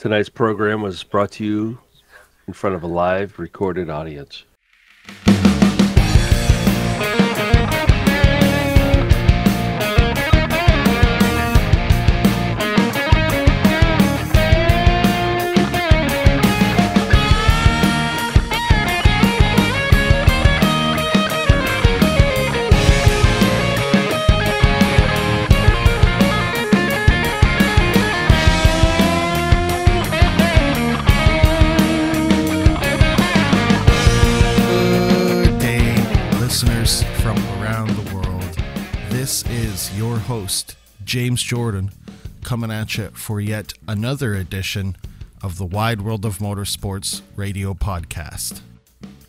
Tonight's program was brought to you in front of a live recorded audience. This is your host, James Jordan, coming at you for yet another edition of the Wide World of Motorsports radio podcast.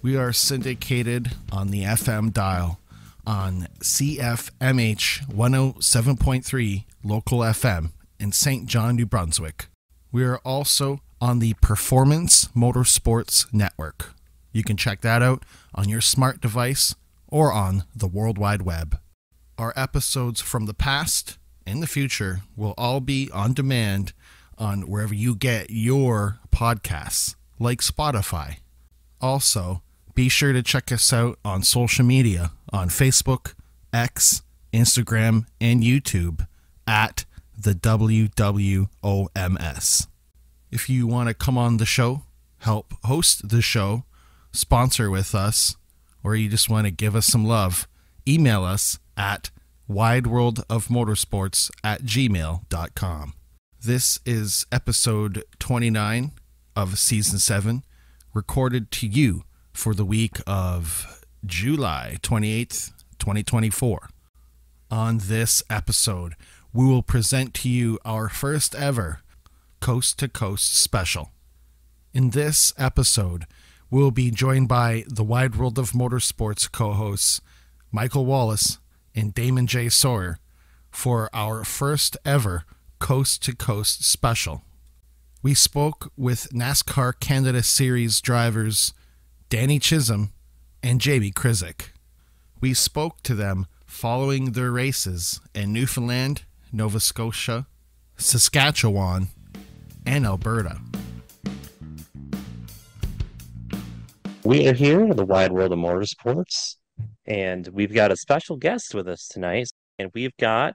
We are syndicated on the FM dial on CFMH 107.3 local FM in St. John, New Brunswick. We are also on the Performance Motorsports Network. You can check that out on your smart device or on the World Wide Web. Our episodes from the past and the future will all be on demand on wherever you get your podcasts, like Spotify. Also, be sure to check us out on social media on Facebook, X, Instagram, and YouTube at the WWOMS. If you want to come on the show, help host the show, sponsor with us, or you just want to give us some love, email us at wideworldofmotorsports@gmail.com. This is episode 29 of season 7, recorded to you for the week of July 28th, 2024. On this episode, we will present to you our first ever Coast to Coast special. In this episode, we'll be joined by the Wide World of Motorsports co-hosts Michael Wallace and Damon J. Sawyer for our first ever Coast to Coast special. We spoke with NASCAR Canada Series drivers Danny Chisholm and Jamie Krzysik. We spoke to them following their races in Newfoundland, Nova Scotia, Saskatchewan, and Alberta. We are here in the Wide World of Motorsports, and we've got a special guest with us tonight. And we've got,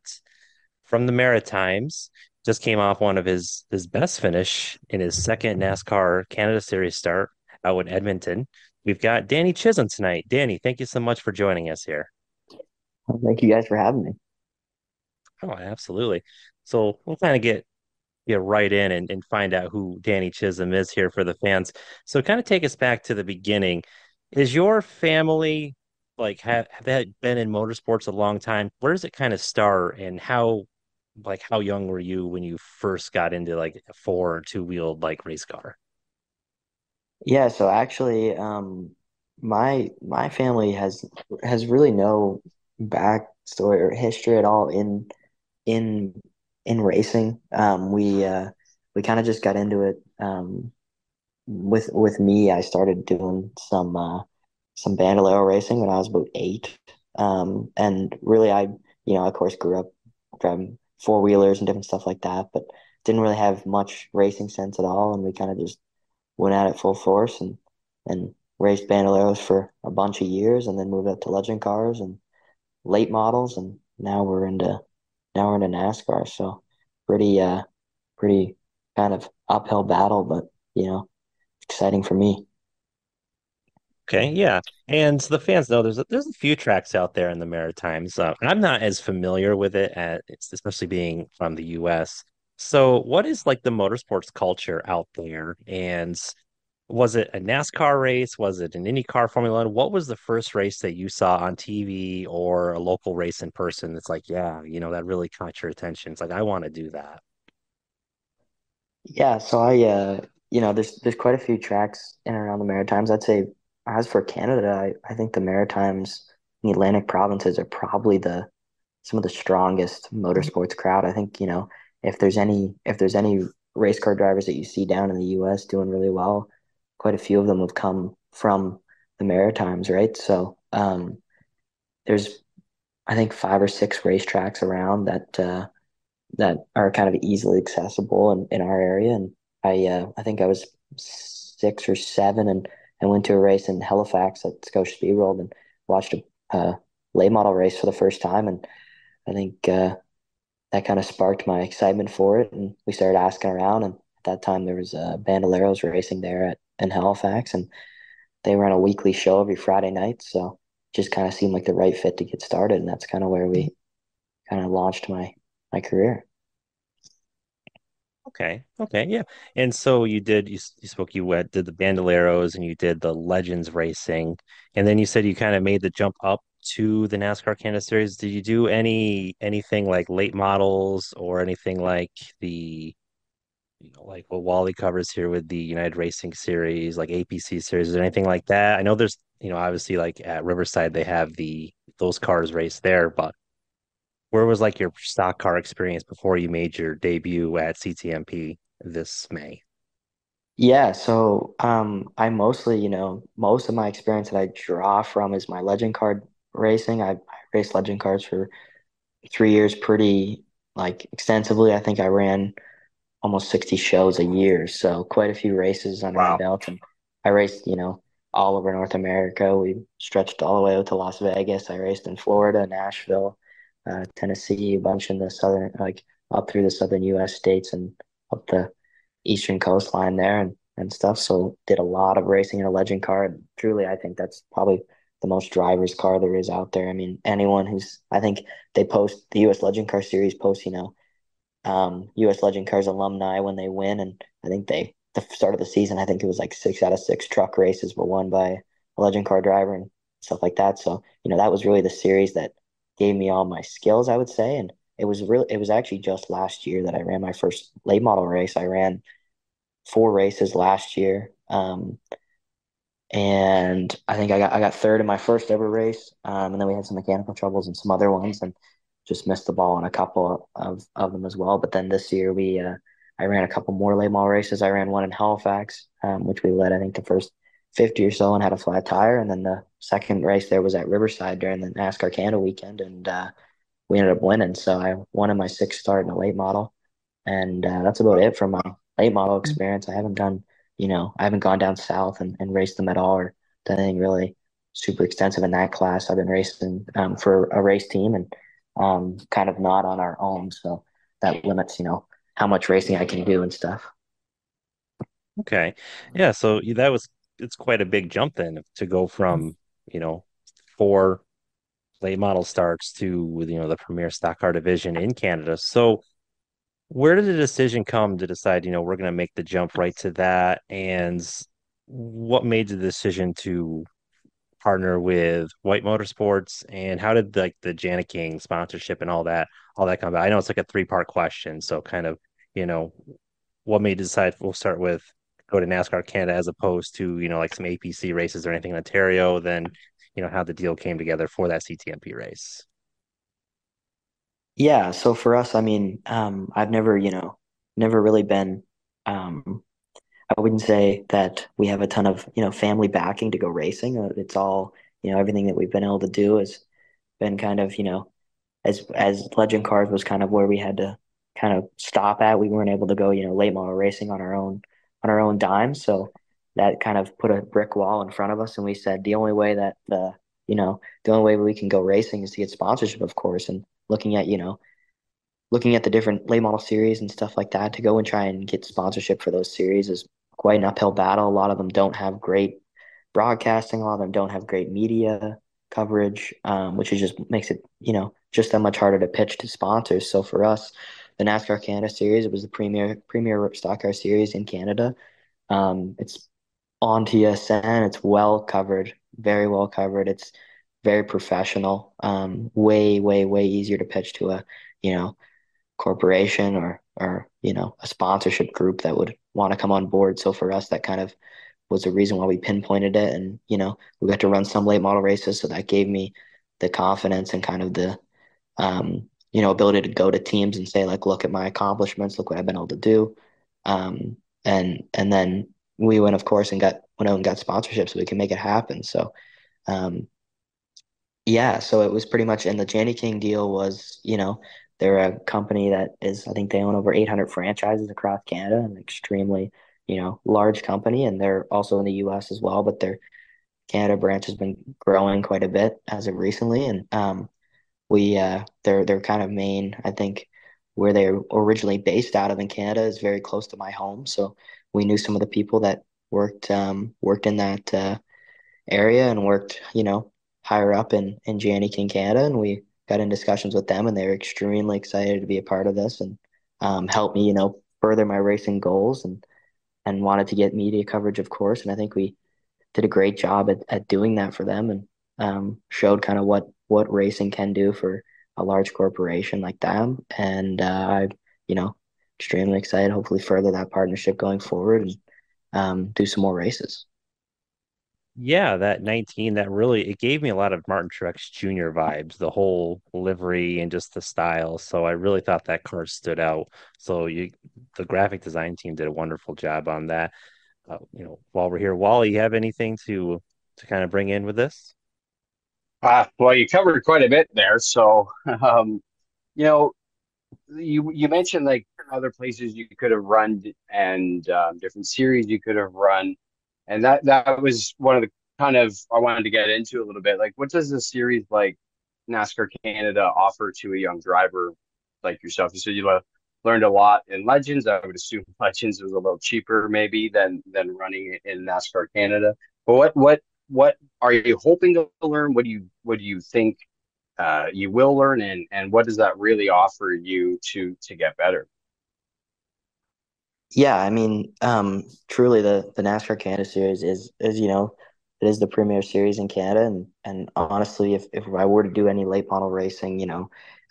from the Maritimes, just came off one of his best finish in his second NASCAR Canada Series start out in Edmonton. We've got Danny Chisholm tonight. Danny, thank you so much for joining us here. Well, thank you guys for having me. Oh, absolutely. So we'll kind of get right in and find out who Danny Chisholm is here for the fans. So kind of take us back to the beginning. Is your family have they been in motorsports a long time? Where does it kind of start, and how young were you when you first got into a 4 or 2-wheeled race car? Yeah, so actually, my family has really no backstory or history at all in racing. We kind of just got into it. With me, I started doing some Bandolero racing when I was about 8. And really, I of course grew up driving 4-wheelers and different stuff like that, but didn't really have much racing sense at all. And we kind of just went at it full force and raced Bandoleros for a bunch of years, and then moved up to legend cars and late models, and now we're into NASCAR. So pretty kind of uphill battle, but exciting for me. Okay, yeah. And the fans know there's a few tracks out there in the Maritimes. I'm not as familiar with it, especially being from the US. So what is the motorsports culture out there? And was it a NASCAR race? Was it an IndyCar Formula One? What was the first race that you saw on TV or a local race in person that's that really caught your attention? It's I want to do that. Yeah, so I there's quite a few tracks in and around the Maritimes. I'd say as for Canada, I think the Maritimes and the Atlantic provinces are probably some of the strongest motorsports crowd. I think, if there's any race car drivers that you see down in the US doing really well, quite a few of them have come from the Maritimes, right? So there's I think 5 or 6 racetracks around that are kind of easily accessible in our area, and I think I was 6 or 7, and I went to a race in Halifax at Scotia Speed World and watched a late model race for the first time, and I think that kind of sparked my excitement for it, and we started asking around. And at that time, there was Bandoleros racing there at in Halifax, and they ran a weekly show every Friday night, so just kind of seemed like the right fit to get started, and that's kind of where we kind of launched my career. Okay. Okay. Yeah. And so you spoke, you went, did the Bandoleros and you did the Legends racing. And then you said you kind of made the jump up to the NASCAR Canada Series. Did you do anything like late models or anything like the, like what Wally covers here with the United Racing Series, like APC series, or anything like that? I know there's, obviously like at Riverside, they have those cars race there, but where was like your stock car experience before you made your debut at CTMP this May? Yeah, so I mostly, most of my experience that I draw from is my legend card racing. I raced legend cards for 3 years pretty like extensively. I think I ran almost 60 shows a year, so quite a few races under my Wow. belt. And I raced, all over North America. We stretched all the way out to Las Vegas. I raced in Florida, Nashville, Tennessee, a bunch in the southern, like up through the southern U.S. states and up the eastern coastline there and stuff. So did a lot of racing in a legend car. And truly, I think that's probably the most driver's car there is out there. I mean, anyone who's, I think they post the U.S. Legend Car Series post, U.S. Legend Cars alumni when they win. And I think the start of the season, I think it was like 6 out of 6 truck races were won by a Legend Car driver and stuff like that. So, that was really the series that gave me all my skills, I would say. And it was actually just last year that I ran my first late model race. I ran 4 races last year. And I think I got third in my first ever race. And then we had some mechanical troubles and some other ones, and just missed the ball on a couple of them as well. But then this year I ran a couple more late model races. I ran one in Halifax, which we led I think the first 50 or so and had a flat tire. And then the second race there was at Riverside during the NASCAR Canada weekend, and we ended up winning. So I won in my sixth start in a late model. And that's about it from my late model experience. I haven't gone down south and raced them at all or done anything really super extensive in that class. I've been racing for a race team and kind of not on our own. So that limits, how much racing I can do and stuff. Okay. Yeah, so it's quite a big jump then to go from, you know, 4 late model starts to, the premier stock car division in Canada. So where did the decision come to decide, we're going to make the jump right to that? And what made the decision to partner with White Motorsports, and how did like the Jana King sponsorship and all that come about? I know it's like a 3-part question, so kind of, you know, what made you decide we'll start with go to NASCAR Canada as opposed to, like some APC races or anything in Ontario, then, how the deal came together for that CTMP race. Yeah. So for us, I mean, I've never, never really been, I wouldn't say that we have a ton of, family backing to go racing. It's all, everything that we've been able to do has been kind of, as Legend Cars was kind of where we had to kind of stop at. We weren't able to go, late model racing on our own dime. So that kind of put a brick wall in front of us, and we said the only way that the only way we can go racing is to get sponsorship, of course. And looking at the different late model series and stuff like that to go and try and get sponsorship for those series is quite an uphill battle. A lot of them don't have great broadcasting. A lot of them don't have great media coverage, which is just makes it, just that much harder to pitch to sponsors. So for us, the NASCAR Canada Series, it was the premier stock car series in Canada. It's on TSN. It's well covered, very well covered. It's very professional. Way, way, way easier to pitch to a, you know, corporation or a sponsorship group that would want to come on board. So for us, that kind of was the reason why we pinpointed it. And we got to run some late model races, so that gave me the confidence and kind of the ability to go to teams and say like, look at my accomplishments, look what I've been able to do. And then we went, of course, and went out and got sponsorship so we can make it happen. So um yeah, so it was pretty much, and the Janny King deal was, they're a company that is, I think they own over 800 franchises across Canada, an extremely, large company, and they're also in the US as well, but their Canada branch has been growing quite a bit as of recently, and they're kind of main, I think, where they're originally based out of in Canada is very close to my home, so we knew some of the people that worked in that area and worked, higher up in King Canada, and we got in discussions with them, and they were extremely excited to be a part of this and help me, further my racing goals and wanted to get media coverage, of course. And I think we did a great job at doing that for them and showed kind of what racing can do for a large corporation like them. And you know, extremely excited. Hopefully, further that partnership going forward and do some more races. Yeah, that 19, that really it gave me a lot of Martin Truex Jr. vibes, the whole livery and just the style. So I really thought that car stood out. So the graphic design team did a wonderful job on that. While we're here, Wally, you have anything to kind of bring in with this? Well, you covered quite a bit there. So, you know, you mentioned like other places you could have run and different series you could have run, and that was one of the kind of I wanted to get into a little bit. Like, what does a series like NASCAR Canada offer to a young driver like yourself? You said learned a lot in Legends. I would assume Legends was a little cheaper maybe than running in NASCAR Canada. But what are you hoping to learn? What do you think you will learn, and what does that really offer you to get better? Yeah, I mean, truly the NASCAR Canada Series is it is the premier series in Canada, and honestly, if I were to do any late model racing,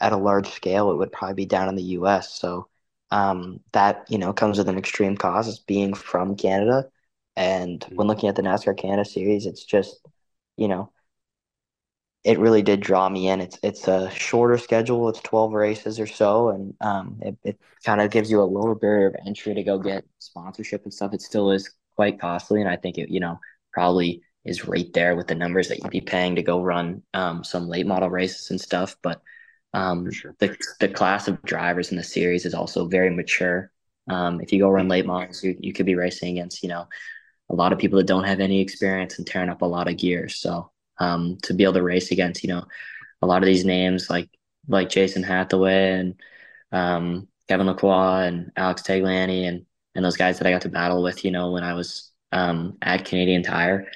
at a large scale, it would probably be down in the U.S. So, that comes with an extreme cost as being from Canada, and when looking at the NASCAR Canada Series, it's just you know it really did draw me in. It's a shorter schedule. It's 12 races or so, and it kind of gives you a lower barrier of entry to go get sponsorship and stuff. It still is quite costly, and I think it probably is right there with the numbers that you'd be paying to go run some late model races and stuff. But For sure. the class of drivers in the series is also very mature. If you go run late models, you could be racing against a lot of people that don't have any experience and tearing up a lot of gears. So to be able to race against, a lot of these names like Jason Hathaway and Kevin Lacroix and Alex Tagliani and those guys that I got to battle with, when I was at Canadian Tire,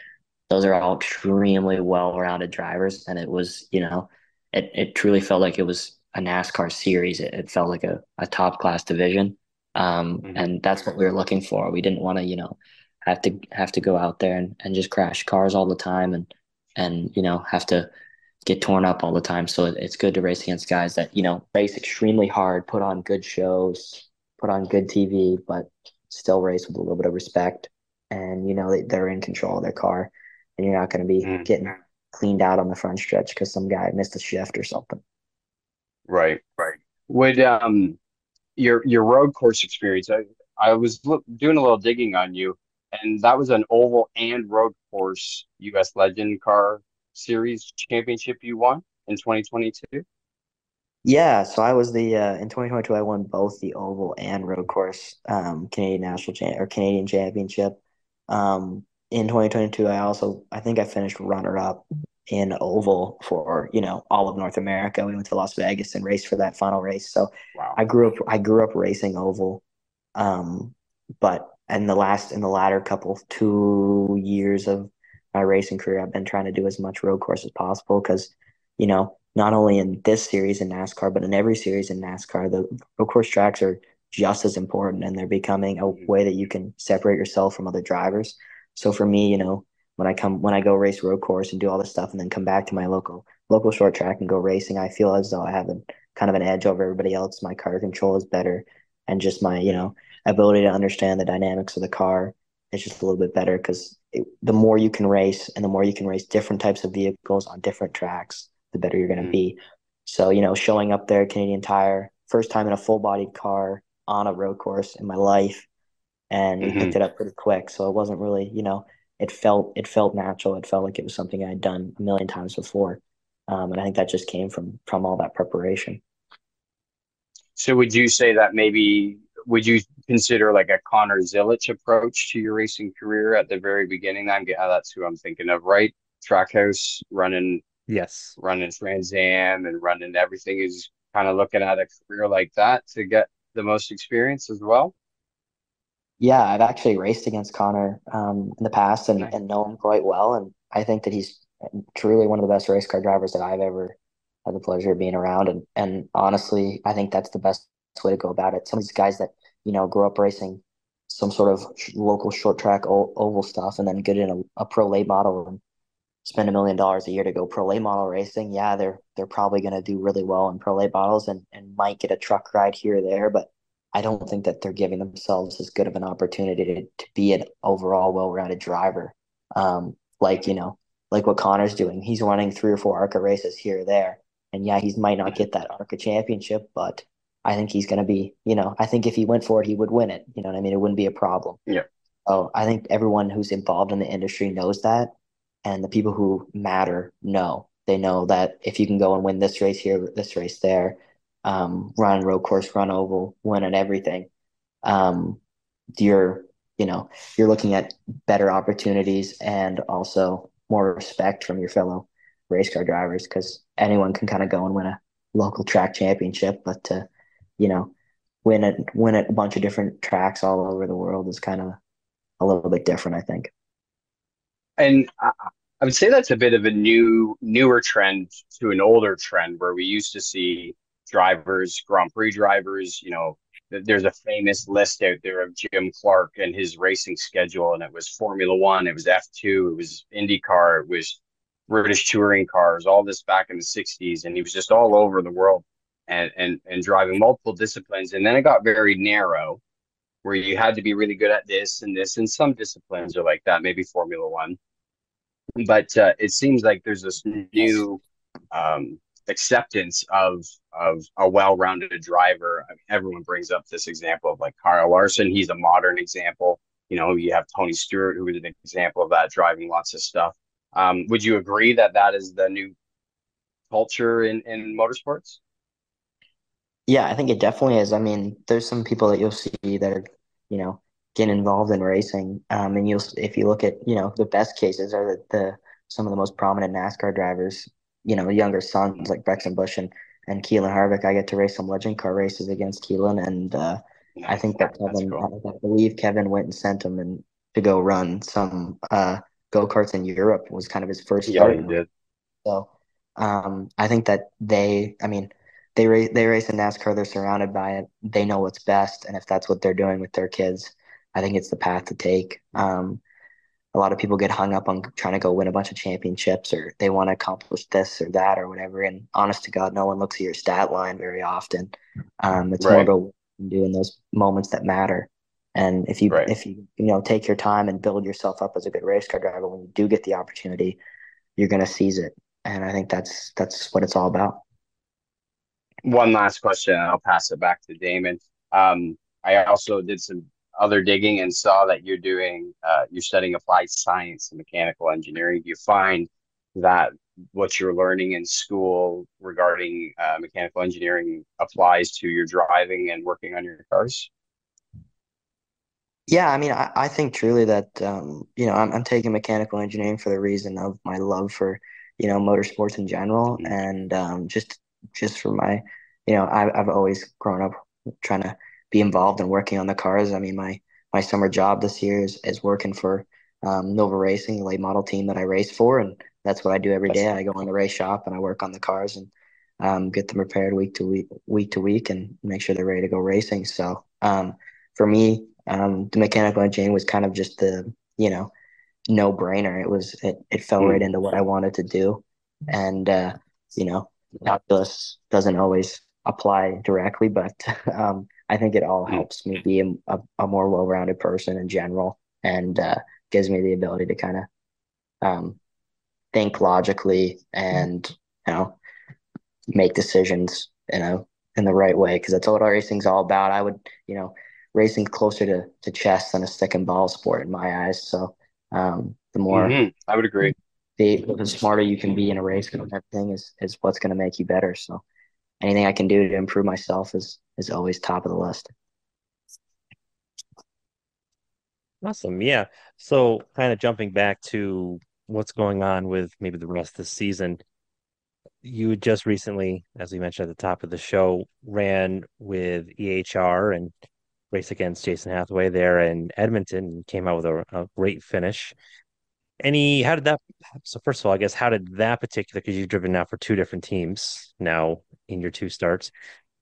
those are all extremely well-rounded drivers, and it was, it truly felt like it was a NASCAR series. It felt like a top class division, Hmm. and that's what we were looking for. We didn't want to, have to go out there and just crash cars all the time and have to get torn up all the time. So it's good to race against guys that race extremely hard, put on good shows, put on good TV, but still race with a little bit of respect, and they're in control of their car, and you're not going to be Hmm. getting cleaned out on the front stretch because some guy missed a shift or something. Right, right. Would your road course experience? I was doing a little digging on you, and that was an oval and road course U.S. Legend Car Series championship you won in 2022. Yeah, so I was the in 2022 I won both the oval and road course Canadian championship. In 2022 I think I finished runner up in oval for, all of North America. We went to Las Vegas and raced for that final race. So Wow. I grew up racing oval. Um, but in the latter couple 2 years of my racing career, I've been trying to do as much road course as possible because, not only in this series in NASCAR, but in every series in NASCAR, the road course tracks are just as important, and they're becoming a Hmm. way that you can separate yourself from other drivers. So for me, when I go race road course and do all this stuff and then come back to my local short track and go racing, I feel as though I have a kind of an edge over everybody else. My car control is better, and just my ability to understand the dynamics of the car is just a little bit better because the more you can race and the more you can race different types of vehicles on different tracks, the better you're going to Hmm. be. So, showing up there, Canadian Tire, first time in a full bodied car on a road course in my life, and we Hmm. picked it up pretty quick. So it wasn't really, it felt natural. It felt like it was something I'd done a million times before. And I think that just came from all that preparation. So would you say that maybe would you consider like a Connor Zilic approach to your racing career at the very beginning? That's who I'm thinking of, right? Trackhouse Yes. running Trans Am and running everything is kind of looking at a career like that to get the most experience as well. Yeah, I've actually raced against Connor in the past Nice. and know him quite well. And I think that he's truly one of the best race car drivers that I've ever had the pleasure of being around. And honestly, I think that's the best way to go about it. Some of these guys that, grew up racing some sort of local short track oval stuff and then get in a pro late model and spend $1 million a year to go pro late model racing. Yeah, they're probably going to do really well in pro late models and might get a truck ride here or there, but I don't think that they're giving themselves as good of an opportunity to be an overall well-rounded driver. Like, like what Connor's doing. He's running 3 or 4 ARCA races here or there. And yeah, he might not get that ARCA championship, but I think he's going to be, I think if he went for it, he would win it. You know what I mean? It wouldn't be a problem. Yeah. So I think everyone who's involved in the industry knows that. And the people who matter know. They know that if you can go and win this race here, this race there, run road course, run oval, win at everything, um, you're you're looking at better opportunities and also more respect from your fellow race car drivers because anyone can kind of go and win a local track championship, but to you know win at a bunch of different tracks all over the world is kind of a little bit different, I think. And I would say that's a bit of a newer trend to an older trend where we used to see drivers, Grand Prix drivers, there's a famous list out there of Jim Clark and his racing schedule, and it was Formula One, it was F2, it was IndyCar, it was British touring cars, all this back in the 60s, and he was just all over the world and driving multiple disciplines. And then it got very narrow where you had to be really good at this and this, and some disciplines are like that, maybe Formula One. But it seems like there's this new acceptance of a well-rounded driver. I mean, everyone brings up this example of like Kyle Larson. He's a modern example. You have Tony Stewart, who is an example of that, driving lots of stuff. Would you agree that that is the new culture in motorsports? Yeah, I think it definitely is. I mean, there's some people that you'll see that are, getting involved in racing. And if you look at, the best cases are some of the most prominent NASCAR drivers, younger sons like Brexton Bush and Keelan Harvick. I get to race some legend car races against Keelan. And I Nice. think that That's Kevin, cool. I believe Kevin went and sent him to go run some go-karts in Europe was kind of his first Yeah, start. you did. So I think that I mean, they race in NASCAR. They're surrounded by it. They know what's best, and if that's what they're doing with their kids, I think it's the path to take. A lot of people get hung up on trying to go win a bunch of championships, or they want to accomplish this or that or whatever. And honest to God, no one looks at your stat line very often. It's more Right. about what you can do in those moments that matter. And Right. if you take your time and build yourself up as a good race car driver, when you do get the opportunity, you're going to seize it. And I think that's what it's all about. One last question, and I'll pass it back to Damon. I also did some other digging and saw that you're studying applied science and mechanical engineering. Do you find that what you're learning in school regarding mechanical engineering applies to your driving and working on your cars? Yeah, I mean, I think truly that I'm taking mechanical engineering for the reason of my love for motorsports in general, Mhm. and just for my I've always grown up trying to be involved in working on the cars. I mean, my summer job this year is working for Nova Racing, the late model team that I race for, and that's what I do every That's day. cool. I go in the race shop and I work on the cars and get them repaired week to week, and make sure they're ready to go racing. So for me, the mechanical engineering was kind of just the no brainer. It fell right Mm, into what I wanted to do, and you know calculus doesn't always apply directly, but I think it all mm, helps me be a more well-rounded person in general, and gives me the ability to kind of um, think logically and make decisions in the right way, because that's what our racing's all about. I would racing closer to chess than a stick and ball sport in my eyes. So the more I would agree. the smarter you can be in a race, and everything is what's going to make you better. So anything I can do to improve myself is always top of the list. Awesome. Yeah. So kind of jumping back to what's going on with maybe the rest of the season. You just recently, as we mentioned at the top of the show, ran with EHR and race against Jason Hathaway there in Edmonton and came out with a great finish. How did that, so first of all, I guess, how did that particular, because you've driven now for two different teams now in your two starts,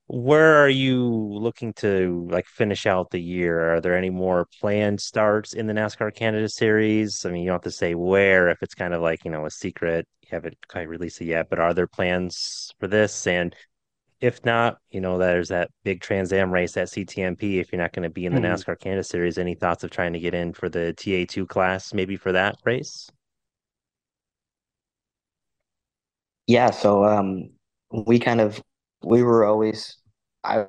where are you looking to like finish out the year? Are there any more planned starts in the NASCAR Canada Series? I mean, you don't have to say where if it's kind of like, a secret. You haven't quite released it yet, but are there plans for this? And if not, there's that big Trans Am race at CTMP. If you're not going to be in the Mhm. NASCAR Canada Series, any thoughts of trying to get in for the TA2 class, maybe for that race? Yeah, so we kind of we were always I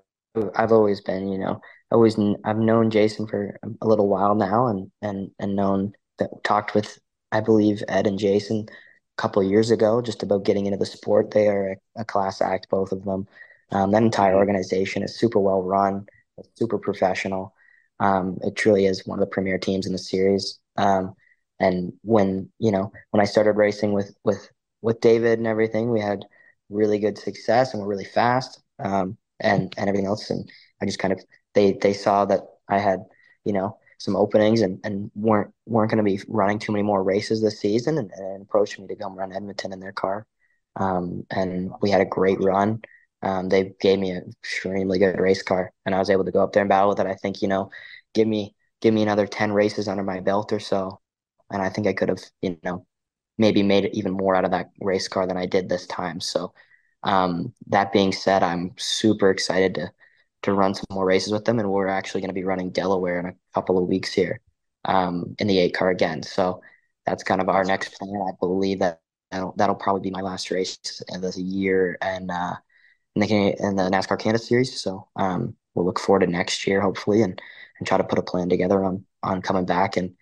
I've always been, I've known Jason for a little while now and known that talked with I believe Ed and Jason a couple of years ago just about getting into the sport. They are a class act, both of them. That entire Mhm. organization is super well run, super professional. It truly is one of the premier teams in the series. And when I started racing with David and everything. We had really good success and we're really fast, and everything else. And I just kind of they saw that I had some openings and weren't going to be running too many more races this season, and approached me to come run Edmonton in their car. And we had a great run. They gave me an extremely good race car, and I was able to go up there and battle with it. I think give me give me another 10 races under my belt or so, and I think I could have maybe made it even more out of that race car than I did this time. So, that being said, I'm super excited to run some more races with them, and we're actually going to be running Delaware in a couple of weeks here, in the 8 car again. So that's kind of our Awesome. next plan. I believe that'll probably be my last race of this year, and in the NASCAR Canada Series. So we'll look forward to next year, hopefully, and try to put a plan together on coming back and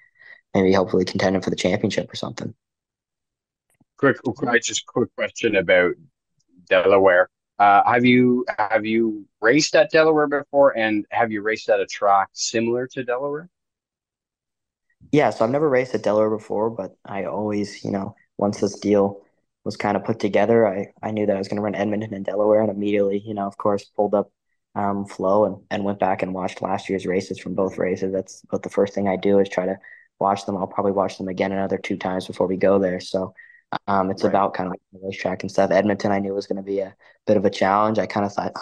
maybe hopefully contending for the championship or something. Just quick question about Delaware. Have you raced at Delaware before, and have you raced at a track similar to Delaware? Yeah, so I've never raced at Delaware before, but I always, once this deal was kind of put together, I knew that I was going to run Edmonton and Delaware, and immediately, of course, pulled up Flow and went back and watched last year's races from both races. That's about the first thing I do is try to watch them. I'll probably watch them again another 2 times before we go there. So it's Right. about kind of like the racetrack and stuff. Edmonton, I knew was going to be a bit of a challenge. I kind of thought,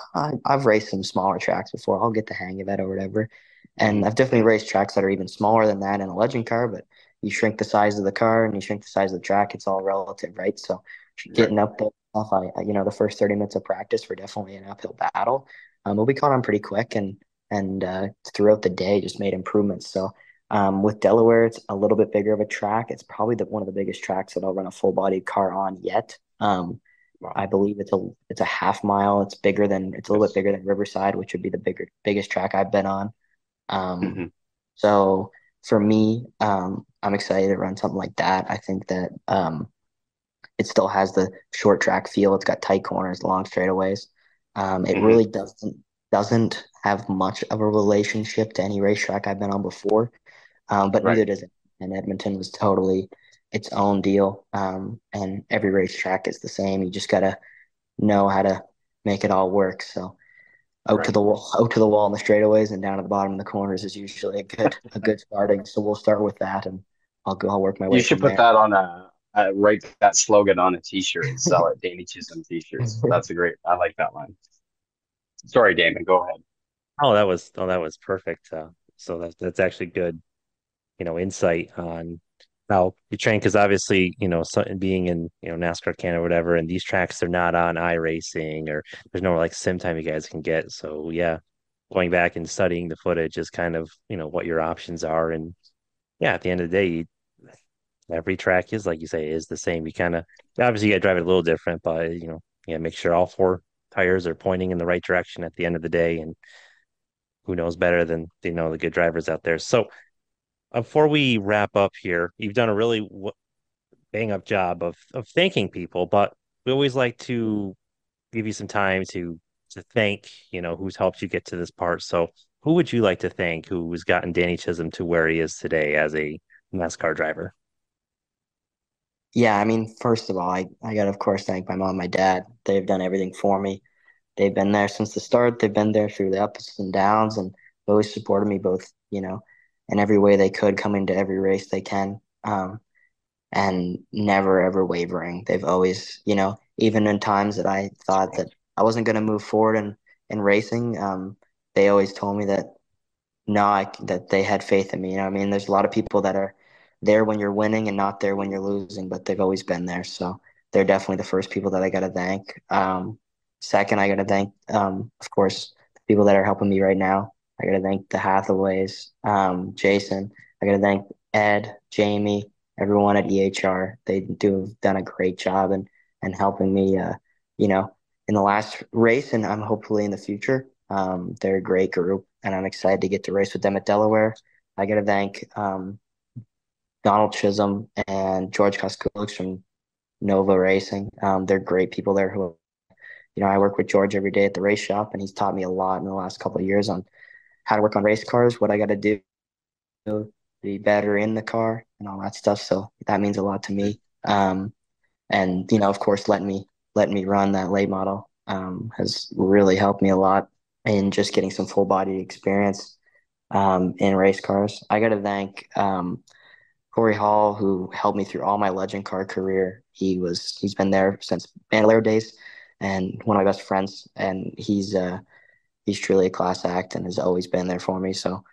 I've raced some smaller tracks before. I'll get the hang of it or whatever. And Mhm. I've definitely raced tracks that are even smaller than that in a legend car, but you shrink the size of the car and you shrink the size of the track, it's all relative, right? So Right. getting up there, the first 30 minutes of practice were definitely an uphill battle. But we caught on pretty quick and throughout the day just made improvements. So with Delaware, it's a little bit bigger of a track. It's probably one of the biggest tracks that I'll run a full body car on yet. I Wow. believe it's a half mile. It's a little bit Yes. bigger than Riverside, which would be the biggest track I've been on. Um, Hmm. so for me, I'm excited to run something like that. I think that it still has the short track feel. It's got tight corners, long straightaways. It Hmm. really doesn't have much of a relationship to any racetrack I've been on before, but Right. neither does it. And Edmonton was totally its own deal. And every racetrack is the same. You just gotta know how to make it all work. So Right. out to the wall in the straightaways and down at the bottom in the corners is usually a good starting. So we'll start with that, and I'll work my You way should from put there. that on write that slogan on a t-shirt and sell it. Danny Chisholm t-shirts. That's a great. I like that line. Sorry, Damon. Go ahead. Oh, that was perfect. So that's actually good, insight on how you train because obviously, being in, NASCAR Canada or whatever, and these tracks they're not on iRacing or there's no like sim time you guys can get. So yeah, going back and studying the footage is kind of, what your options are. And yeah, at the end of the day, every track is like you say is the same. You kind of obviously you got to drive it a little different, but yeah, make sure all four tires are pointing in the right direction at the end of the day. And who knows better than the good drivers out there. So before we wrap up here, you've done a really bang up job of thanking people, but we always like to give you some time to thank, who's helped you get to this part. So who would you like to thank who's gotten Danny Chisholm to where he is today as a NASCAR driver? Yeah, I mean, first of all, I got to, of course, thank my mom and my dad. They've done everything for me. They've been there since the start. They've been there through the ups and downs and always supported me both, in every way they could, coming to every race they can. And never ever wavering. They've always, even in times that I thought that I wasn't going to move forward in racing, they always told me that no, that they had faith in me. I mean, there's a lot of people that are there when you're winning and not there when you're losing, but they've always been there. So they're definitely the first people that I got to thank. Second, I got to thank, of course, the people that are helping me right now. I got to thank the Hathaways, Jason. I got to thank Ed, Jamie, everyone at EHR. They done a great job and helping me, you know, in the last race, and I'm hopefully in the future. They're a great group, and I'm excited to get to race with them at Delaware. I got to thank Donald Chisholm and George Koskulik from Nova Racing. They're great people there who, I work with George every day at the race shop, and he's taught me a lot in the last couple of years on how to work on race cars, what I got to do to be better in the car, and all that stuff. So that means a lot to me. And of course, letting me run that late model has really helped me a lot in just getting some full body experience in race cars. I got to thank Corey Hall, who helped me through all my legend car career. He's been there since Bandolero days, and one of my best friends. And he's truly a class act and has always been there for me. So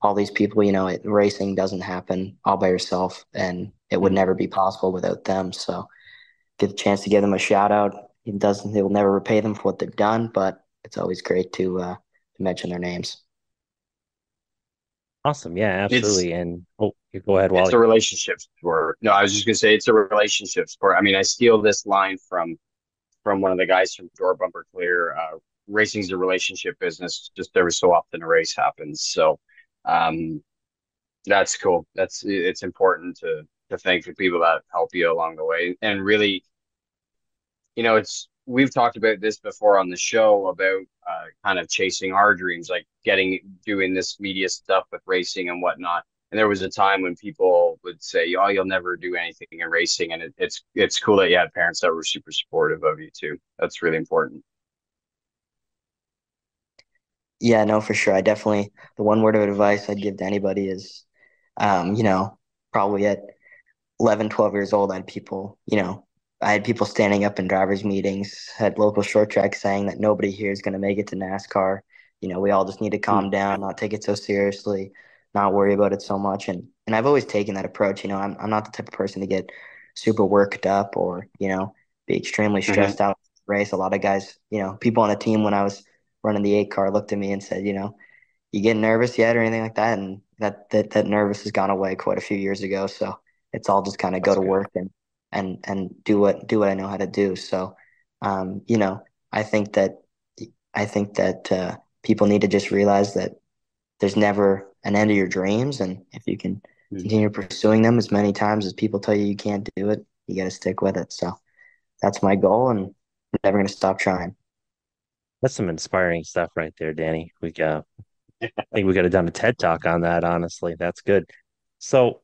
all these people, racing doesn't happen all by yourself, and it would Mhm. never be possible without them. So get the chance to give them a shout out. It will never repay them for what they've done, but it's always great to mention their names. Awesome. Yeah, It's absolutely. And oh, you go ahead, it's Wally. a relationship sport. No, I was just gonna say it's a relationship sport. I mean, I steal this line from one of the guys from Door Bumper Clear. Racing's a relationship business. Just every so often a race happens. So um, that's cool. It's important to thank the people that help you along the way. And really, it's we've talked about this before on the show about kind of chasing our dreams, like doing this media stuff with racing and whatnot. And there was a time when people would say, "Oh, you'll never do anything in racing," and it's cool that you had parents that were super supportive of you too. That's really important. Yeah, no, for sure. The one word of advice I'd give to anybody is, um, you know, probably at 11, 12 years old, I had people standing up in drivers' meetings at local short tracks saying that nobody here is going to make it to NASCAR. We all just need to Hmm. calm down, not take it so seriously, not worry about it so much. And I've always taken that approach. I'm not the type of person to get super worked up or, be extremely Hmm. stressed out in the race. A lot of guys, people on the team when I was running the 8 car looked at me and said, you getting nervous yet or anything like that? And that nervous has gone away quite a few years ago. So it's all just kind of go That's to good. work and do what I know how to do. So, um, you know, I think that people need to just realize that there's never an end to your dreams, and if you can Mhm. continue pursuing them as many times as people tell you you can't do it, you got to stick with it. So that's my goal, and I'm never going to stop trying. That's some inspiring stuff right there, Danny. I think we could have done a TED talk on that, honestly. That's good. So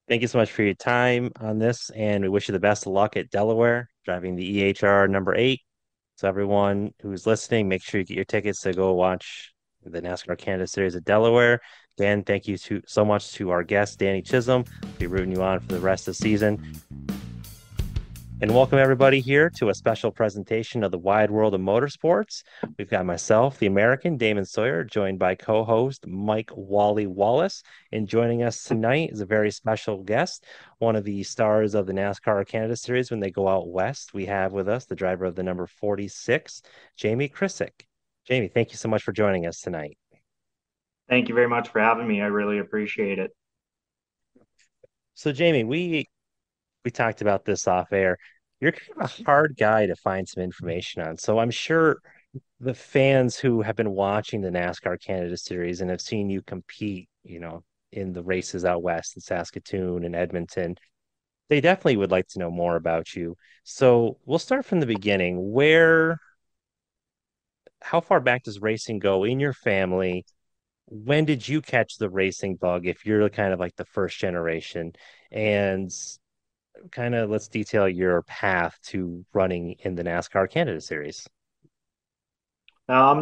thank you so much for your time on this, and we wish you the best of luck at Delaware, driving the EHR number 8. So everyone who's listening, make sure you get your tickets to go watch the NASCAR Canada Series at Delaware. Again, thank you so much to our guest, Danny Chisholm. Be rooting you on for the rest of the season. And welcome everybody here to a special presentation of the wide world of motorsports. We've got myself, the American Damon Sawyer, joined by co-host Mike Wally Wallace. And joining us tonight is a very special guest, one of the stars of the NASCAR Canada Series when they go out west. We have with us the driver of the number 46, Jamie Krzysik. Jamie, thank you so much for joining us tonight. Thank you very much for having me. I really appreciate it. So Jamie, we talked about this off air. You're kind of a hard guy to find some information on. So I'm sure the fans who have been watching the NASCAR Canada Series and have seen you compete, in the races out west in Saskatoon and Edmonton, they definitely would like to know more about you. So we'll start from the beginning. How far back does racing go in your family? When did you catch the racing bug if you're kind of like the first generation? And kind of let's detail your path to running in the NASCAR Canada Series.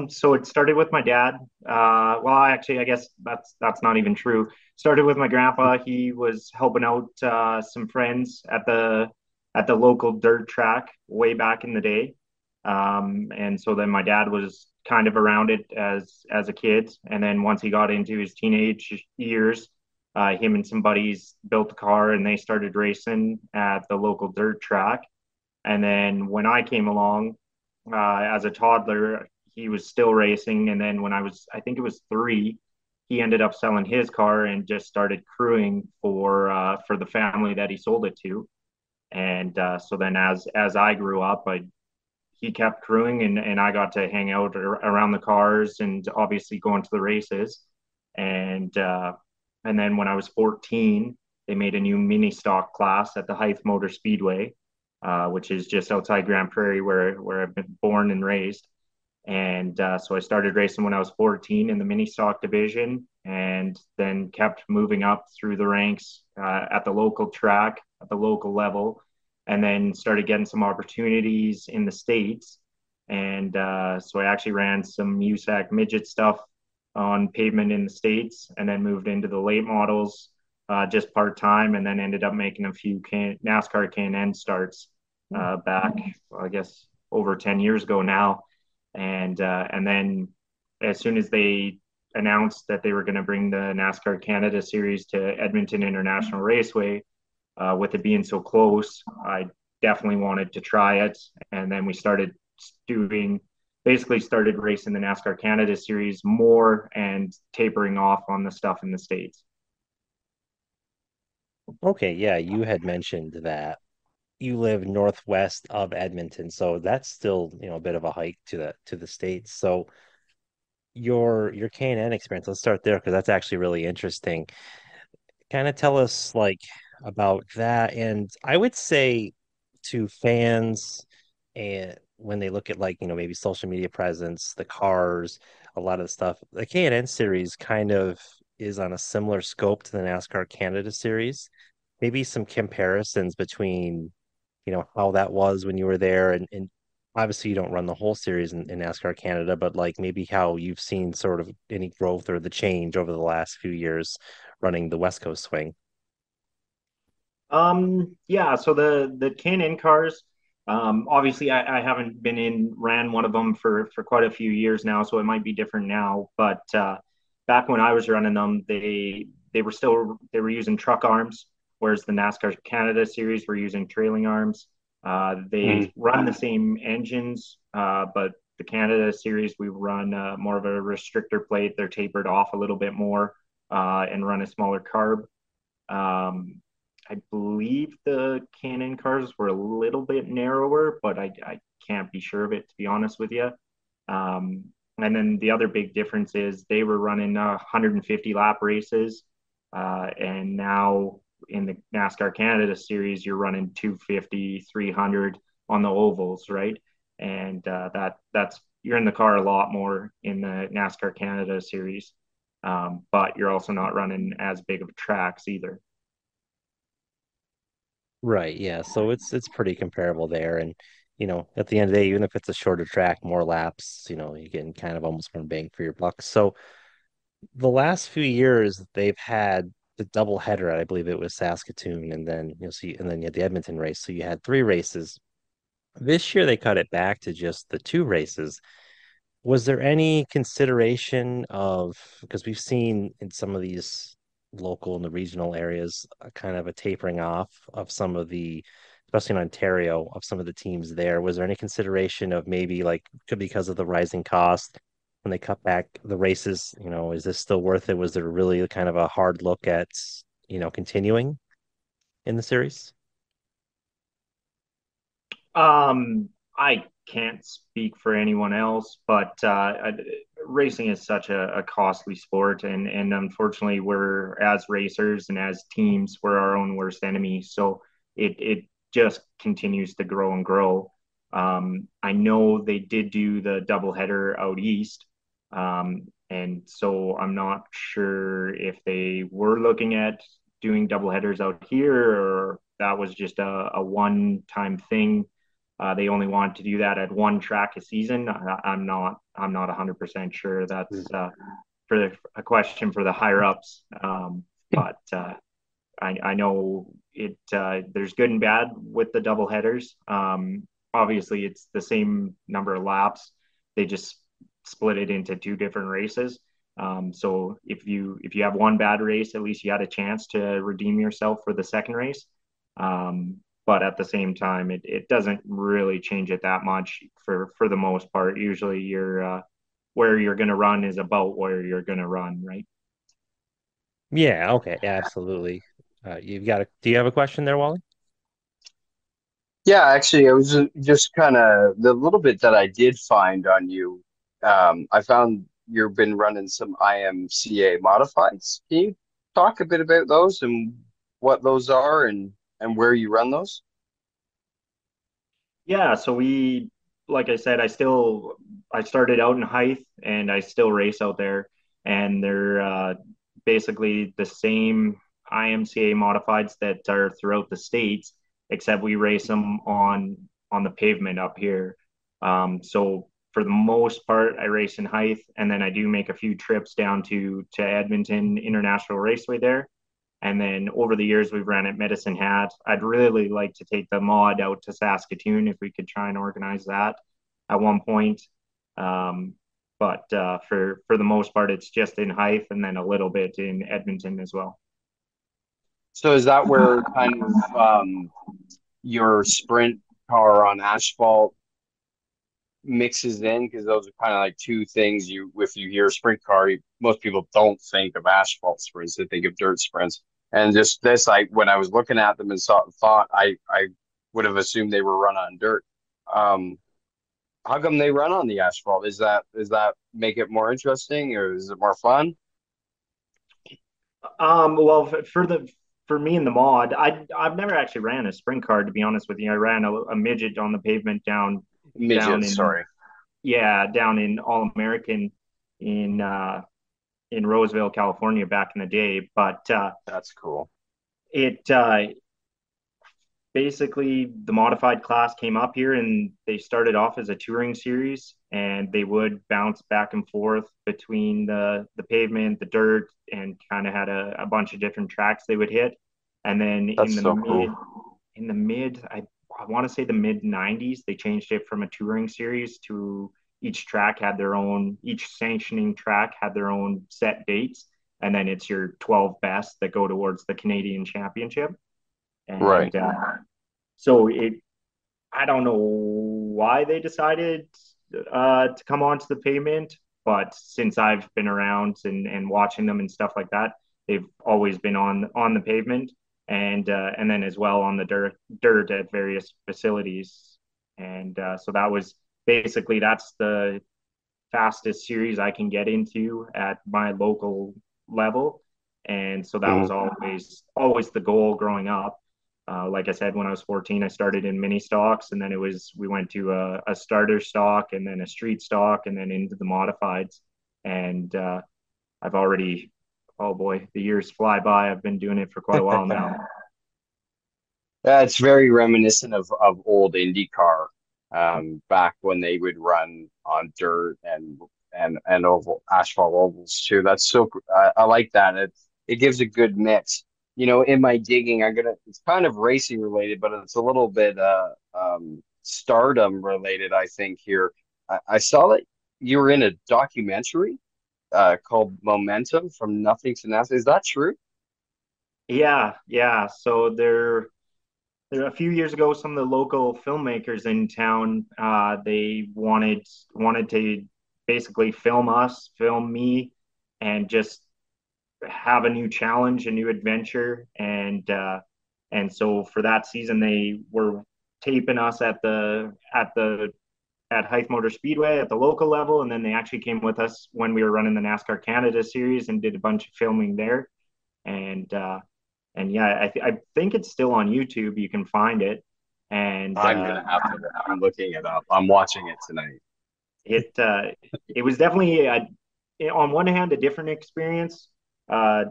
So it started with my dad. Well, actually, I guess that's not even true. Started with my grandpa. He was helping out some friends at the local dirt track way back in the day. And so then my dad was kind of around it as a kid. And then once he got into his teenage years, him and some buddies built a car and they started racing at the local dirt track. And then when I came along as a toddler, he was still racing. And then when I think it was 3, he ended up selling his car and just started crewing for the family that he sold it to. And so then as I grew up, he kept crewing and I got to hang out around the cars and obviously going to the races. And and then when I was 14, they made a new mini stock class at the Hythe Motor Speedway, which is just outside Grand Prairie where I've been born and raised. And so I started racing when I was 14 in the mini stock division and then kept moving up through the ranks at the local track, at the local level, and then started getting some opportunities in the States. And so I actually ran some USAC midget stuff on pavement in the States and then moved into the late models just part time and then ended up making a few NASCAR K&N starts back, well, I guess, over 10 years ago now. And then as soon as they announced that they were going to bring the NASCAR Canada Series to Edmonton International Raceway, with it being so close, I definitely wanted to try it. And then we started started racing the NASCAR Canada Series more and tapering off on the stuff in the States. Okay, yeah, you had mentioned that you live northwest of Edmonton, so that's still, a bit of a hike to the States. So your K&N experience, let's start there because that's actually really interesting. Kind of tell us like about that. And I would say to fans and when they look at like, maybe social media presence, the cars, a lot of the stuff, the K&N series kind of is on a similar scope to the NASCAR Canada series. Maybe some comparisons between, how that was when you were there and obviously you don't run the whole series in NASCAR Canada, but like maybe how you've seen sort of any growth or the change over the last few years running the West Coast swing. Yeah, so the K&N cars, obviously I haven't ran one of them for quite a few years now, so it might be different now. But back when I was running them, they were using truck arms, whereas the NASCAR Canada series were using trailing arms. They run the same engines, but the Canada series we run more of a restrictor plate. They're tapered off a little bit more and run a smaller carb. Um, I believe the Canon cars were a little bit narrower, but I can't be sure of it, to be honest with you. Um, and then the other big difference is they were running 150 lap races. And now in the NASCAR Canada series, you're running 250, 300 on the ovals, right? And that's you're in the car a lot more in the NASCAR Canada series. But you're also not running as big of tracks either. Right, yeah. So it's pretty comparable there. And, at the end of the day, even if it's a shorter track, more laps, you're getting kind of almost more bang for your buck. So the last few years they've had the double header, I believe it was Saskatoon, and then you'll see, and then you had the Edmonton race. So you had 3 races. This year they cut it back to just the 2 races. Was there any consideration of, because we've seen in some of these local and the regional areas, kind of a tapering off of some of the, especially in Ontario, of some of the teams there. Was there any consideration of maybe like could because of the rising cost when they cut back the races, is this still worth it? Was there really kind of a hard look at, continuing in the series? I can't speak for anyone else, but racing is such a costly sport, and unfortunately, we're as racers and as teams, we're our own worst enemy. So it just continues to grow and grow. I know they did do the doubleheader out east, and so I'm not sure if they were looking at doing doubleheaders out here or that was just a one-time thing. They only wanted to do that at one track a season. I'm not 100% sure. That's for a question for the higher ups. But I know it. There's good and bad with the double headers. Obviously, it's the same number of laps. They just split it into two different races. So if you have one bad race, at least you had a chance to redeem yourself for the second race. But at the same time, it doesn't really change it that much for the most part. Usually, where you're going to run is about where you're going to run, right? Yeah, okay, yeah, absolutely. Do you have a question there, Wally? Yeah, actually, I was just kind of the little bit that I did find on you. I found you've been running some IMCA modifieds. Can you talk a bit about those and what those are and where you run those? Yeah, so like I said, I started out in Hythe and I still race out there, and they're basically the same IMCA modifieds that are throughout the states, except we race them on the pavement up here. So for the most part, I race in Hythe, and then I do make a few trips down to Edmonton International Raceway there. And then over the years, we've ran at Medicine Hat. I'd really like to take the mod out to Saskatoon if we could try and organize that at one point. Um, but for the most part, it's just in Hythe and then a little bit in Edmonton as well. So is that where kind of your sprint car on asphalt mixes in? Because those are kind of like two things if you hear sprint car, most people don't think of asphalt sprints, they think of dirt sprints. And just this, like when I was looking at them and thought I would have assumed they were run on dirt. Um, how come they run on the asphalt? Is that make it more interesting or is it more fun? Well, for me in the mod, I've never actually ran a sprint car to be honest with you. I ran a midget on the pavement down Midget, in sorry. yeah down in All American in in Roseville, California back in the day. But That's cool. it basically the modified class came up here and they started off as a touring series and they would bounce back and forth between the pavement, the dirt, and kind of had a bunch of different tracks they would hit. And then That's so cool. in the mid I want to say the mid 90s, they changed it from a touring series to each sanctioning track had their own set dates. And then it's your 12 best that go towards the Canadian championship. Right. And so I don't know why they decided to come onto the pavement, but since I've been around and watching them and stuff like that, they've always been on the pavement and then as well on the dirt at various facilities. And so that was basically that's the fastest series I can get into at my local level. And so that was Mhm. always the goal growing up. Like I said, when I was 14, I started in mini stocks, and then we went to a starter stock, and then a street stock, and then into the modifieds. And I've already, oh boy, the years fly by. I've been doing it for quite a while now. Yeah, it's very reminiscent of old IndyCar, back when they would run on dirt and oval asphalt ovals too. That's so I like that. It gives a good mix. In my digging, it's kind of racing related, but it's a little bit stardom related, I think here. I saw that you were in a documentary called Momentum from Nothing to Nothing. Is that true? Yeah, yeah. So there a few years ago, some of the local filmmakers in town, they wanted to basically film me, and just have a new challenge, a new adventure, and so for that season, they were taping us at Hythe Motor Speedway at the local level, and then they actually came with us when we were running the NASCAR Canada series and did a bunch of filming there, and And yeah, I think it's still on YouTube. You can find it, and I'm gonna have to. I'm looking it up. I'm watching it tonight. it it was definitely on one hand a different experience,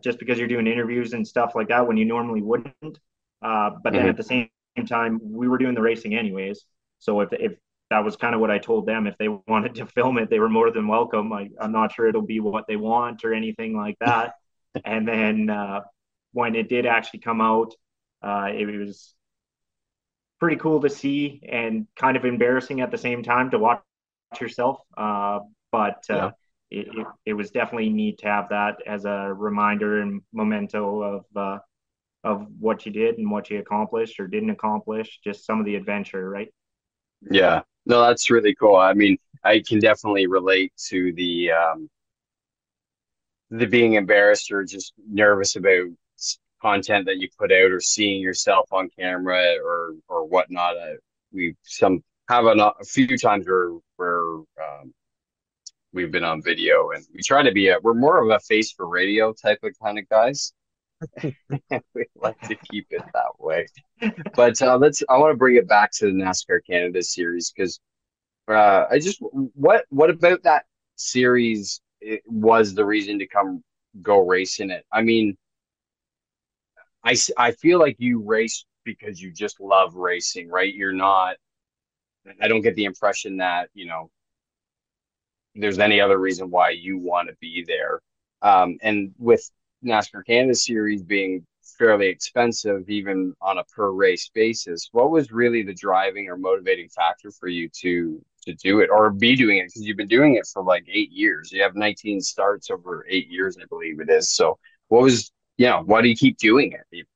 just because you're doing interviews and stuff like that when you normally wouldn't. But then at Mhm. the same time, we were doing the racing anyways. So if that was kind of what I told them, if they wanted to film it, they were more than welcome. I'm not sure it'll be what they want or anything like that. And then when it did actually come out, it was pretty cool to see and kind of embarrassing at the same time to watch yourself. But Yeah. it was definitely neat to have that as a reminder and memento of what you did and what you accomplished or didn't accomplish, just some of the adventure, right? Yeah. No, that's really cool. I mean, I can definitely relate to the being embarrassed or just nervous about content that you put out or seeing yourself on camera or whatnot. We some have a few times where we've been on video and we try to be we're more of a face for radio type of kind of guys. We like to keep it that way. But I want to bring it back to the NASCAR Canada series because I just what about that series was the reason to come go race in it? I mean, I feel like you race because you just love racing, right? You're not. I don't get the impression that, there's any other reason why you want to be there. And with NASCAR Canada series being fairly expensive, even on a per race basis, what was really the driving or motivating factor for you to do it or be doing it? Because you've been doing it for like 8 years. You have 19 starts over 8 years, I believe it is. So what was, why do you keep doing it?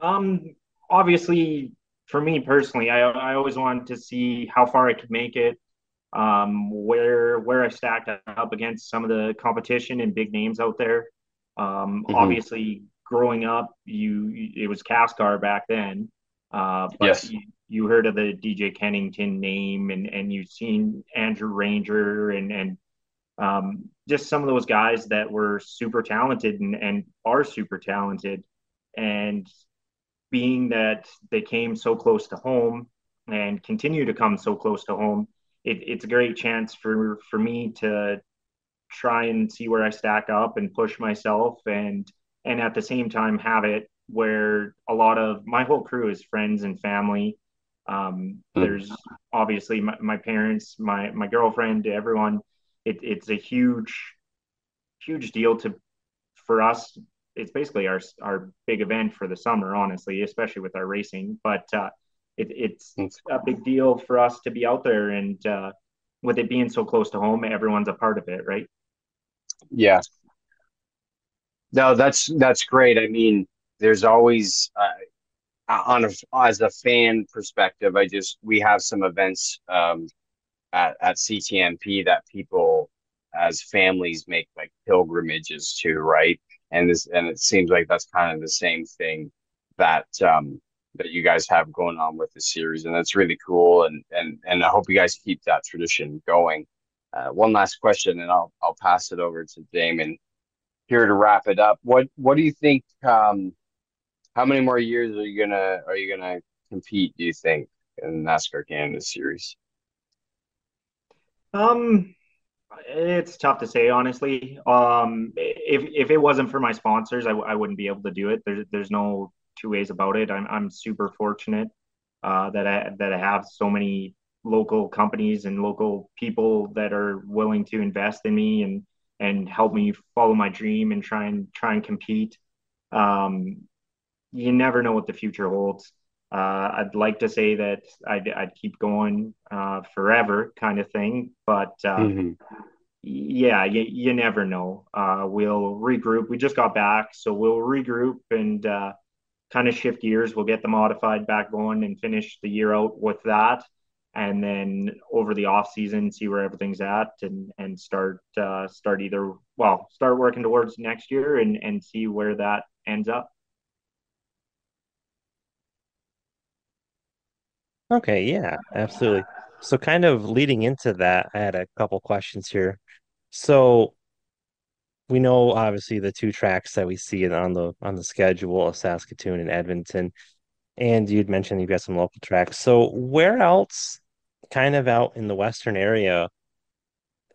Um, Obviously, for me personally, I always wanted to see how far I could make it, where I stacked up against some of the competition and big names out there. Hmm. Obviously, growing up, it was CASCAR back then, but Yes. you heard of the DJ Kennington name, and you've seen Andrew Ranger and just some of those guys that were super talented and are super talented. And being that they came so close to home and continue to come so close to home, it's a great chance for me to try and see where I stack up and push myself and at the same time have it where a lot of my whole crew is friends and family. Mhm. There's obviously my parents, my girlfriend, everyone. It's a huge deal to for us. It's basically our big event for the summer, honestly, especially with our racing. But it's a big deal for us to be out there, and with it being so close to home, everyone's a part of it, right? Yeah. No, that's great. I mean, there's always on a as a fan perspective, we have some events at CTMP that people as families make like pilgrimages to, right? And it seems like that's kind of the same thing that that you guys have going on with the series, and that's really cool. And I hope you guys keep that tradition going. One last question, and I'll pass it over to Damon here to wrap it up. What do you think? How many more years are you gonna compete? Do you think in the NASCAR Canada Series? Um, it's tough to say, honestly. If it wasn't for my sponsors, I wouldn't be able to do it. There's no two ways about it. I'm super fortunate that I have so many local companies and local people that are willing to invest in me and help me follow my dream and try and compete. Um, you never know what the future holds. I'd like to say that I'd keep going forever, kind of thing, but Hmm. yeah, you never know. We'll regroup. We just got back, so we'll regroup and kind of shift gears. We'll get the modified back going and finish the year out with that, and then over the off season, see where everything's at, and start either start working towards next year and see where that ends up. Okay, yeah, absolutely. So kind of leading into that, I had a couple questions here. So we know obviously the two tracks that we see on the schedule of Saskatoon and Edmonton, and you'd mentioned you've got some local tracks. So where else, kind of out in the western area,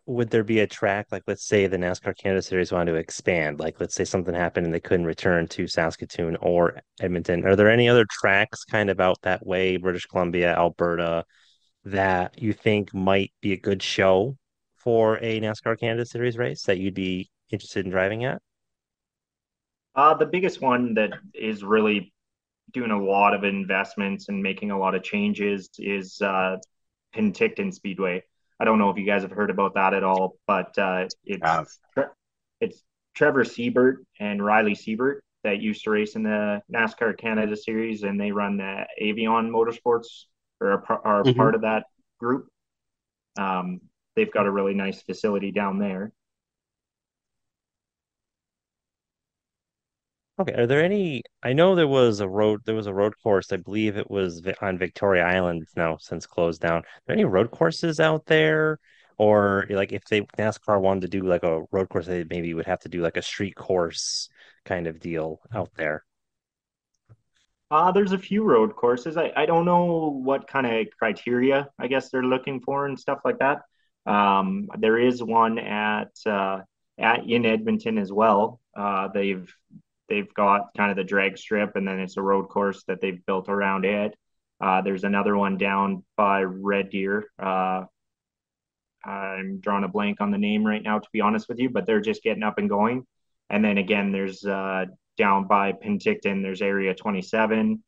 would there be a track like, let's say the NASCAR Canada Series wanted to expand, like let's say something happened and they couldn't return to Saskatoon or Edmonton? Are there any other tracks kind of out that way, British Columbia, Alberta, that you think might be a good show for a NASCAR Canada Series race that you'd be interested in driving at? The biggest one that is really doing a lot of investments and making a lot of changes is Penticton Speedway. I don't know if you guys have heard about that at all, but Uh, it's Trevor Siebert and Riley Siebert that used to race in the NASCAR Canada Series, and they run the Avion Motorsports, or are mhm. part of that group. Um, they've got a really nice facility down there. Okay, are there any? I know there was a road course. I believe it was on Victoria Island. It's now since closed down. Are there any road courses out there? Or like if they NASCAR wanted to do like a road course, they maybe would have to do like a street course kind of deal out there. There's a few road courses. I don't know what kind of criteria I guess they're looking for and stuff like that. There is one at in Edmonton as well. They've got kind of the drag strip, and then it's a road course that they've built around it. There's another one down by Red Deer. I'm drawing a blank on the name right now, to be honest with you, but they're just getting up and going. And then again, there's down by Penticton, there's Area 27.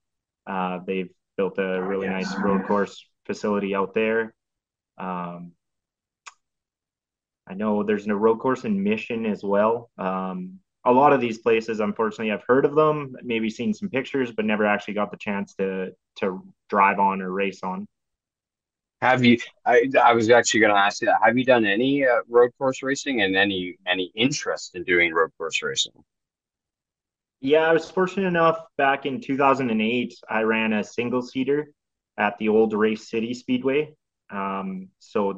They've built a Ah, really nice yes. road course facility out there. Um, I know there's a road course in Mission as well. A lot of these places, unfortunately, I've heard of them, maybe seen some pictures, but never actually got the chance to drive on or race on. Have you? I was actually going to ask you that. Have you done any road course racing and any interest in doing road course racing? Yeah, I was fortunate enough back in 2008, I ran a single seater at the old Race City Speedway. So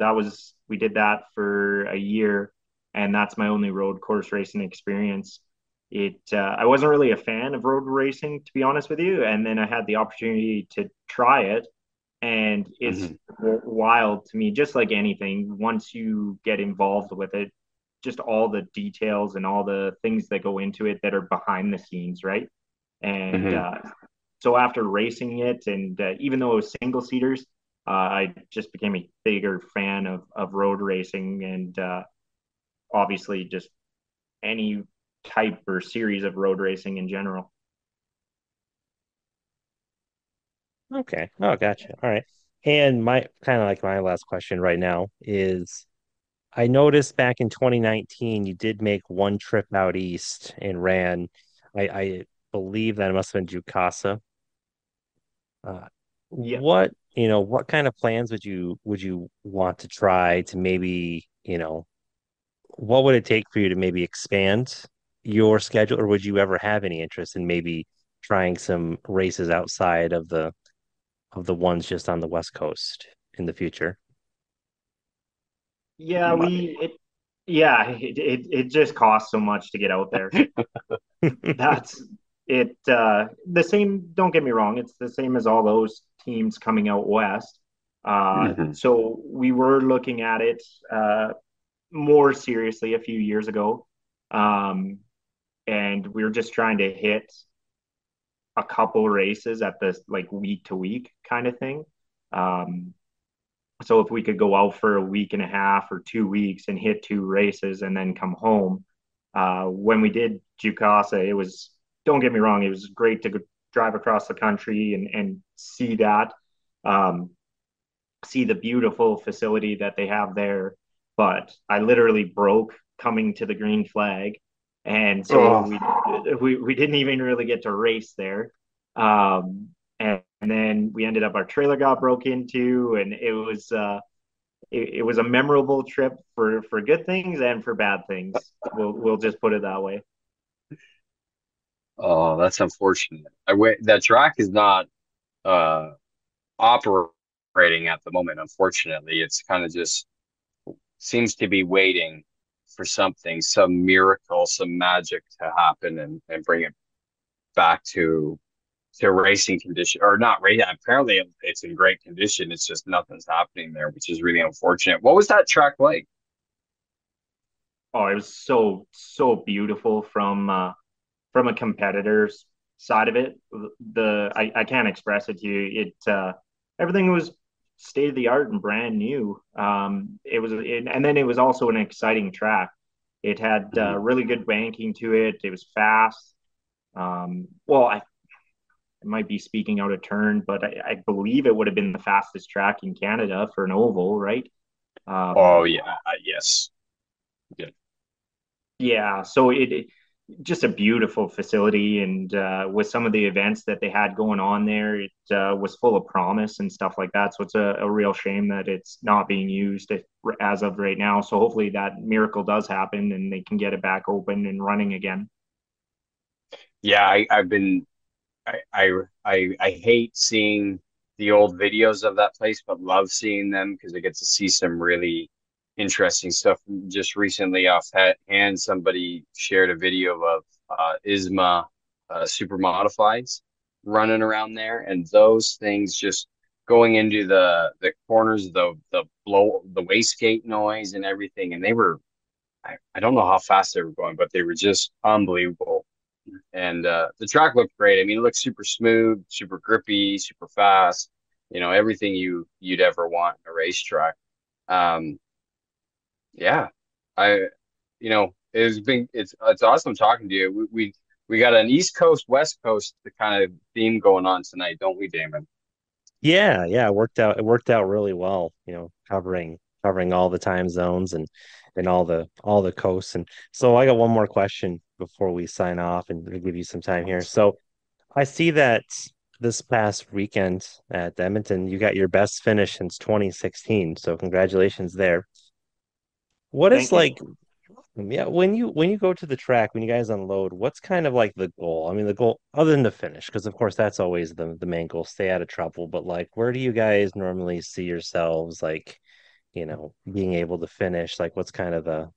we did that for a year, and that's my only road course racing experience. I wasn't really a fan of road racing, to be honest with you. And then I had the opportunity to try it, and it's Hmm. wild to me, just like anything. Once you get involved with it, just all the details and all the things that go into it that are behind the scenes, right? And Hmm. so after racing it, and even though it was single seaters, I just became a bigger fan of road racing, and obviously just any type or series of road racing in general. Okay. Oh, gotcha. All right. And my kind of like my last question right now is I noticed back in 2019 you did make one trip out east and ran. I believe that it must have been Jukasa. Uh, Yeah, what kind of plans would you want to try to maybe, what would it take for you to maybe expand your schedule, or would you ever have any interest in maybe trying some races outside of the ones just on the West Coast in the future? yeah, it just costs so much to get out there. That's it. The same, don't get me wrong, it's the same as all those teams coming out west. Hmm. So we were looking at it more seriously a few years ago. Um, and we were just trying to hit a couple races at this like week to week kind of thing. Um, so if we could go out for a week and a half or 2 weeks and hit two races and then come home, when we did Jukasa, it was, don't get me wrong, it was great to drive across the country and see that, um, see the beautiful facility that they have there. But I literally broke coming to the green flag. And so Oh, we didn't even really get to race there. And then we ended up, our trailer got broke into, and it was a memorable trip for good things and for bad things. We'll just put it that way. oh, that's unfortunate. That track is not uh operating at the moment. Unfortunately, it's kind of just seems to be waiting for something, some miracle, some magic to happen and bring it back to racing condition, or not racing. Apparently it's in great condition. It's just nothing's happening there, which is really unfortunate. What was that track like? Oh, it was so beautiful from a competitor's side of it. I can't express it to you. Everything was state of the art and brand new. And then it was also an exciting track. It had really good banking to it. It was fast. I might be speaking out of turn, but I believe it would have been the fastest track in Canada for an oval, right? Oh yeah, yes. Yeah. Yeah, so it just a beautiful facility, and with some of the events that they had going on there, it was full of promise and stuff like that. So it's a real shame that it's not being used as of right now. So hopefully that miracle does happen and they can get it back open and running again. Yeah, I've been I hate seeing the old videos of that place, but love seeing them because I get to see some really interesting stuff. Just recently offhand, somebody shared a video of ISMA super modifieds running around there, and those things just going into the corners, the wastegate noise and everything, and they were I don't know how fast they were going, but they were just unbelievable. And the track looked great. I mean, it looked super smooth, super grippy, super fast. Everything you'd ever want in a racetrack. Um, yeah, I, it's awesome talking to you. We got an East Coast, West Coast kind of theme going on tonight, don't we, Damon? Yeah, it worked out really well, covering all the time zones and all the coasts. And so I got one more question before we sign off and we'll give you some time here. So I see that this past weekend at Edmonton, you got your best finish since 2016. So congratulations there. What is Thank you. like, yeah, when you go to the track, when you guys unload, what's kind of like the goal? I mean, the goal other than the finish, because of course that's always the main goal, stay out of trouble. But like, where do you guys normally see yourselves like, being able to finish? Like, what's kind of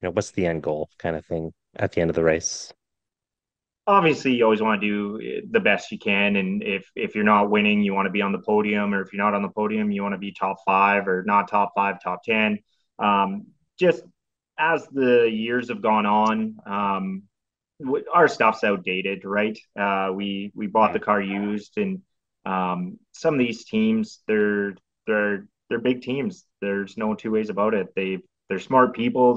what's the end goal kind of thing at the end of the race? Obviously you always want to do the best you can, and if you're not winning you want to be on the podium, or if you're not on the podium you want to be top five, or not top five, top 10. Just as the years have gone on, our stuff's outdated, right? We bought the car used, and some of these teams, they're big teams. There's no two ways about it. They're smart people.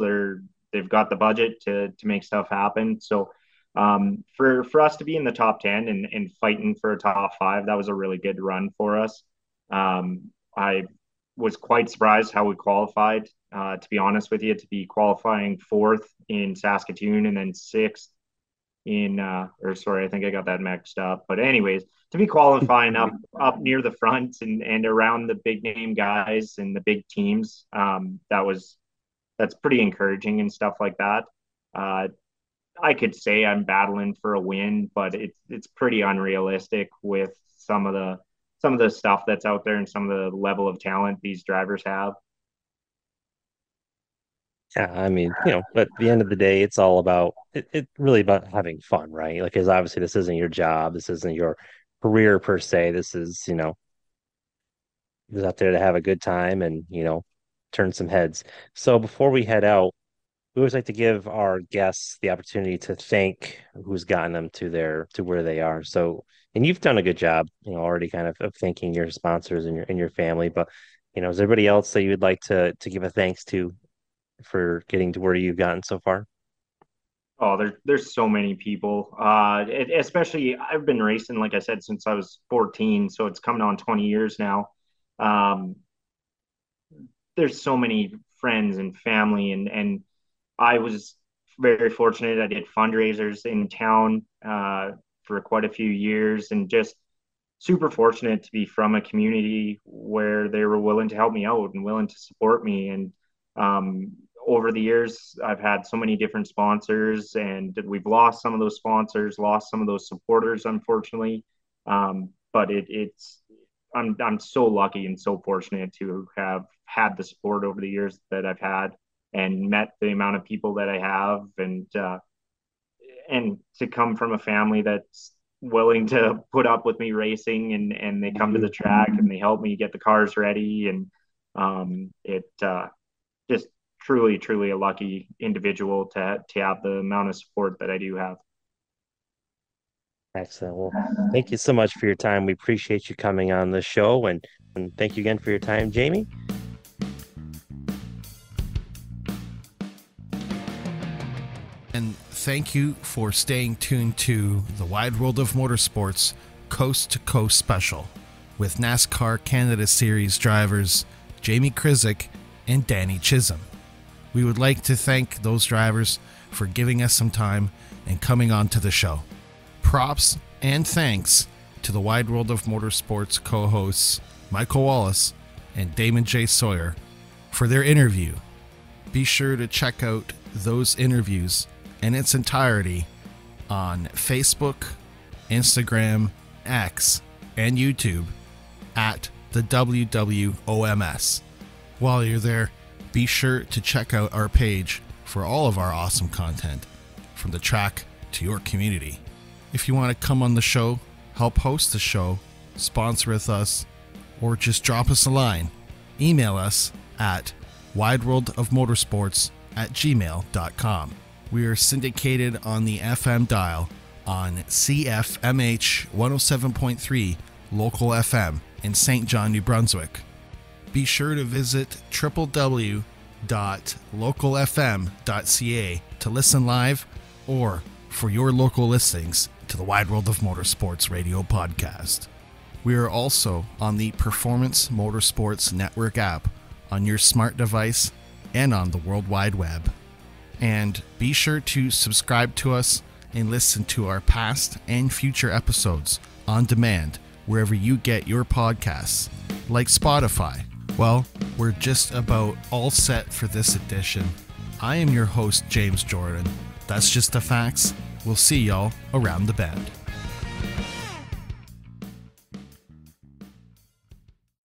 They've got the budget to make stuff happen. So for us to be in the top 10 and fighting for a top five, that was a really good run for us. I was quite surprised how we qualified. To be honest with you, to be qualifying fourth in Saskatoon and then sixth or sorry, I think I got that mixed up. But anyways, to be qualifying up near the front and around the big name guys and the big teams, that's pretty encouraging and stuff like that. Uh, I could say I'm battling for a win, but it's pretty unrealistic with some of the stuff that's out there and some of the level of talent these drivers have. Yeah, I mean, but at the end of the day, it's all about it really about having fun, right? Like, because obviously this isn't your job, this isn't your career per se. This is, just out there to have a good time and, turn some heads. So before we head out, we always like to give our guests the opportunity to thank who's gotten them to where they are. So, and you've done a good job, already kind of thanking your sponsors and your family. But, is there anybody else that you'd like to give a thanks to for getting to where you've gotten so far? Oh, there's so many people. Especially I've been racing, like I said, since I was 14, so it's coming on 20 years now. Um, there's so many friends and family, and I was very fortunate. I did fundraisers in town for quite a few years, and just super fortunate to be from a community where they were willing to help me out and willing to support me. And over the years, I've had so many different sponsors, and we've lost some of those sponsors, lost some of those supporters, unfortunately. But I'm so lucky and so fortunate to have had the support over the years that I've had. and met the amount of people that I have, and to come from a family that's willing to put up with me racing, and they come to the track and they help me get the cars ready, and it just truly a lucky individual to have the amount of support that I do have. Excellent. Well, thank you so much for your time. We appreciate you coming on the show, and thank you again for your time, Jamie. And thank you for staying tuned to the Wide World of Motorsports Coast to Coast special with NASCAR Canada Series drivers Jamie Krzysik and Danny Chisholm. We would like to thank those drivers for giving us some time and coming on to the show. Props and thanks to the Wide World of Motorsports co-hosts Michael Wallace and Damon J. Sawyer for their interview. Be sure to check out those interviews in its entirety on Facebook, Instagram, X, and YouTube at the WWOMS. While you're there, be sure to check out our page for all of our awesome content, from the track to your community. If you want to come on the show, help host the show, sponsor with us, or just drop us a line, email us at wideworldofmotorsports@gmail.com. We are syndicated on the FM dial on CFMH 107.3 local FM in St. John, New Brunswick. Be sure to visit www.localfm.ca to listen live or for your local listings to the Wide World of Motorsports radio podcast. We are also on the Performance Motorsports Network app on your smart device and on the World Wide Web. And be sure to subscribe to us and listen to our past and future episodes on demand wherever you get your podcasts, like Spotify. Well, we're just about all set for this edition. I am your host, James Jordan. That's just the facts. We'll see y'all around the bend.